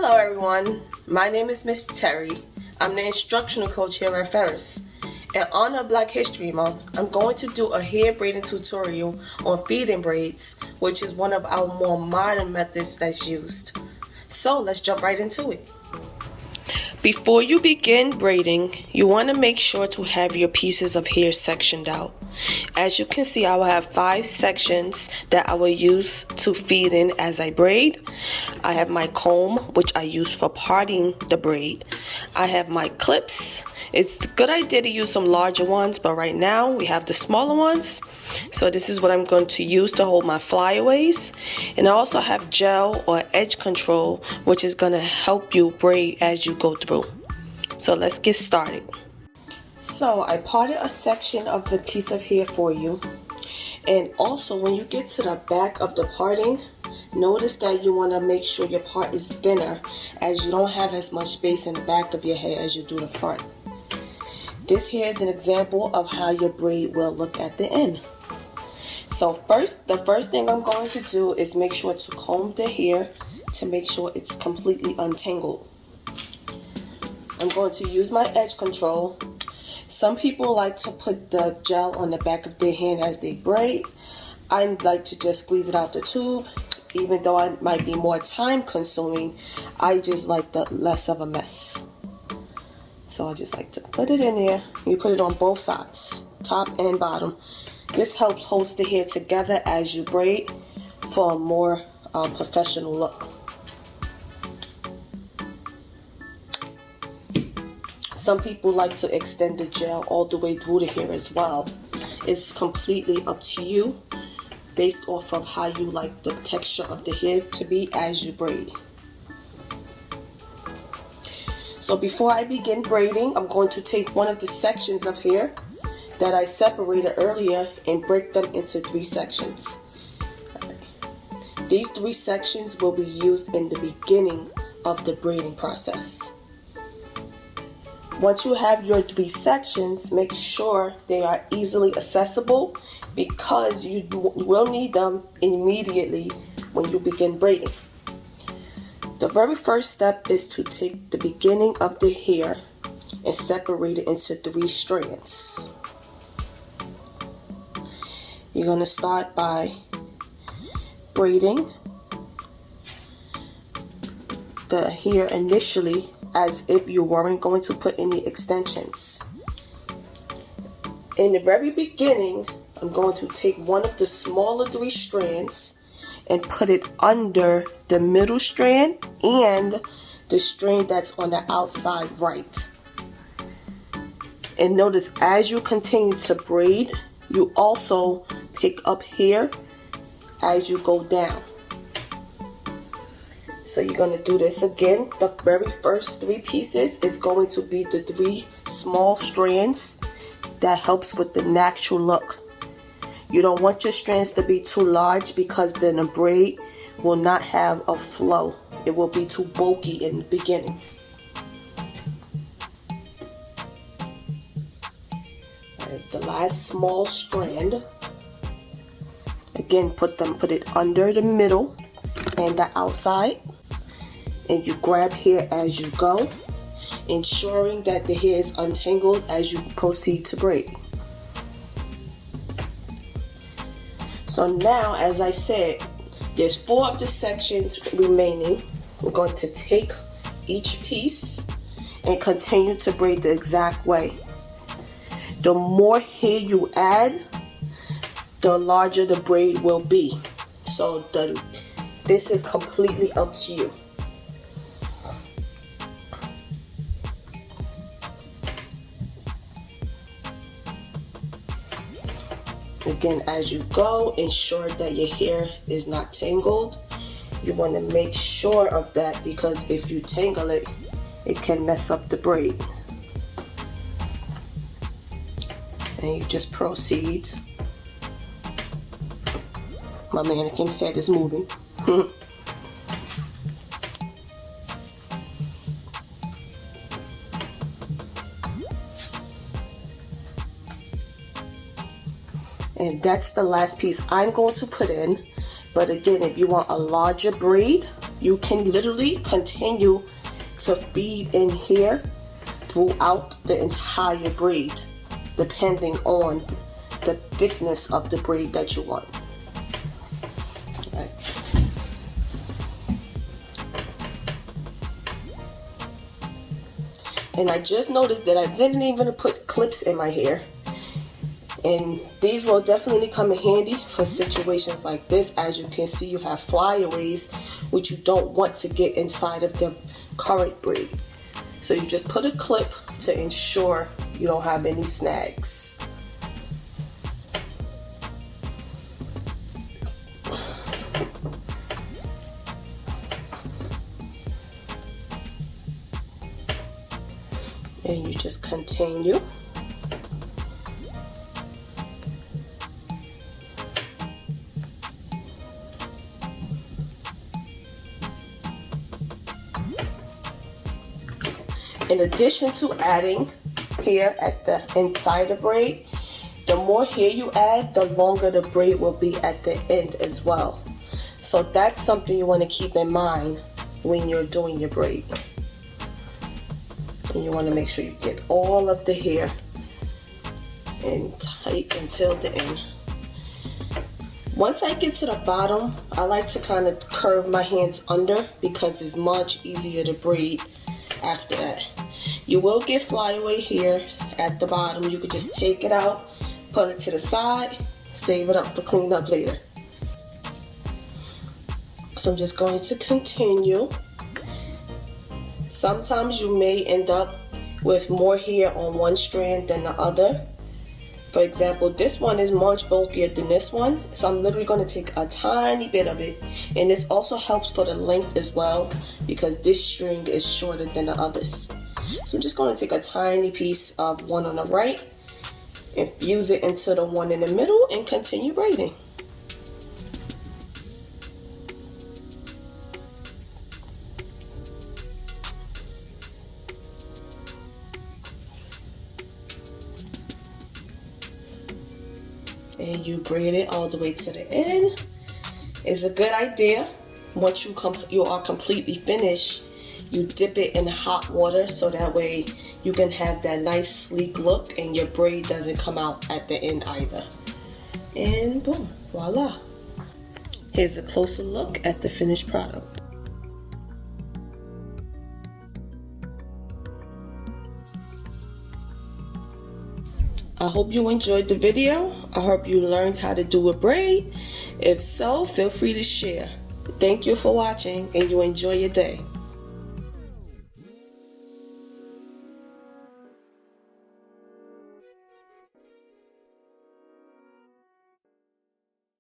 Hello everyone, my name is Ms.Terry. I'm the instructional coach here at Ferris. In honor of Black History Month, I'm going to do a hair braiding tutorial on feeding braids, which is one of our more modern methods that's used. So let's jump right into it. Before you begin braiding, you want to make sure to have your pieces of hair sectioned out. As you can see, I will have 5 sections that I will use to feed in as I braid. I have my comb, which I use for parting the braid. I have my clips. It's a good idea to use some larger ones, but right now we have the smaller ones. So this is what I'm going to use to hold my flyaways. And I also have gel or edge control, which is going to help you braid as you go through. So let's get started. So I parted a section of the piece of hair for you. And also when you get to the back of the parting, notice that you want to make sure your part is thinner, as you don't have as much space in the back of your hair as you do the front. This here is an example of how your braid will look at the end. So the first thing I'm going to do is make sure to comb the hair to make sure it's completely untangled. I'm going to use my edge control. Some people like to put the gel on the back of their hand as they braid. I like to just squeeze it out the tube. Even though it might be more time consuming, I just like the less of a mess. So I just like to put it in there. You put it on both sides, top and bottom. This helps holds the hair together as you braid for a more professional look. Some people like to extend the gel all the way through the hair as well. It's completely up to you based off of how you like the texture of the hair to be as you braid. So before I begin braiding, I'm going to take one of the sections of hair that I separated earlier and break them into 3 sections. These 3 sections will be used in the beginning of the braiding process. Once you have your 3 sections, make sure they are easily accessible because you will need them immediately when you begin braiding. The very first step is to take the beginning of the hair and separate it into 3 strands. You're going to start by braiding the hair initially as if you weren't going to put any extensions. In the very beginning, I'm going to take one of the smaller 3 strands and put it under the middle strand and the strand that's on the outside right. And notice as you continue to braid, you also pick up hair as you go down. So you're going to do this again. The very first 3 pieces is going to be the 3 small strands that helps with the natural look. You don't want your strands to be too large because then the braid will not have a flow. It will be too bulky in the beginning. Alright, the last small strand, again put it under the middle and the outside, and you grab hair as you go, ensuring that the hair is untangled as you proceed to braid. So now, as I said, there's 4 of the sections remaining. We're going to take each piece and continue to braid the exact way. The more hair you add, the larger the braid will be. So this is completely up to you. Again, as you go, ensure that your hair is not tangled. You want to make sure of that because if you tangle it, it can mess up the braid. And you just proceed. My mannequin's head is moving. And that's the last piece I'm going to put in. But again, if you want a larger braid, You can literally continue to feed in here throughout the entire braid, depending on the thickness of the braid that you want. Right. And I just noticed that I didn't even put clips in my hair. And these will definitely come in handy for situations like this. As you can see, you have flyaways, which you don't want to get inside of the current braid. So you just put a clip to ensure you don't have any snags. And you just continue. In addition to adding hair at the inside of the braid, the more hair you add, the longer the braid will be at the end as well. So that's something you want to keep in mind when you're doing your braid. And you want to make sure you get all of the hair in tight until the end. Once I get to the bottom, I like to kind of curve my hands under because it's much easier to braid after that. You will get flyaway hairs at the bottom. You could just take it out, put it to the side, save it up for cleanup later. So I'm just going to continue. Sometimes you may end up with more hair on one strand than the other. For example, this one is much bulkier than this one, so I'm literally going to take a tiny bit of it. And this also helps for the length as well, because this string is shorter than the others. So I'm just going to take a tiny piece of one on the right, infuse it into the one in the middle, and continue braiding. And you braid it all the way to the end. It's a good idea. Once you are completely finished, you dip it in hot water so that way you can have that nice sleek look and your braid doesn't come out at the end either. And boom, voila. Here's a closer look at the finished product. I hope you enjoyed the video. I hope you learned how to do a braid. If so, feel free to share. Thank you for watching and you enjoy your day.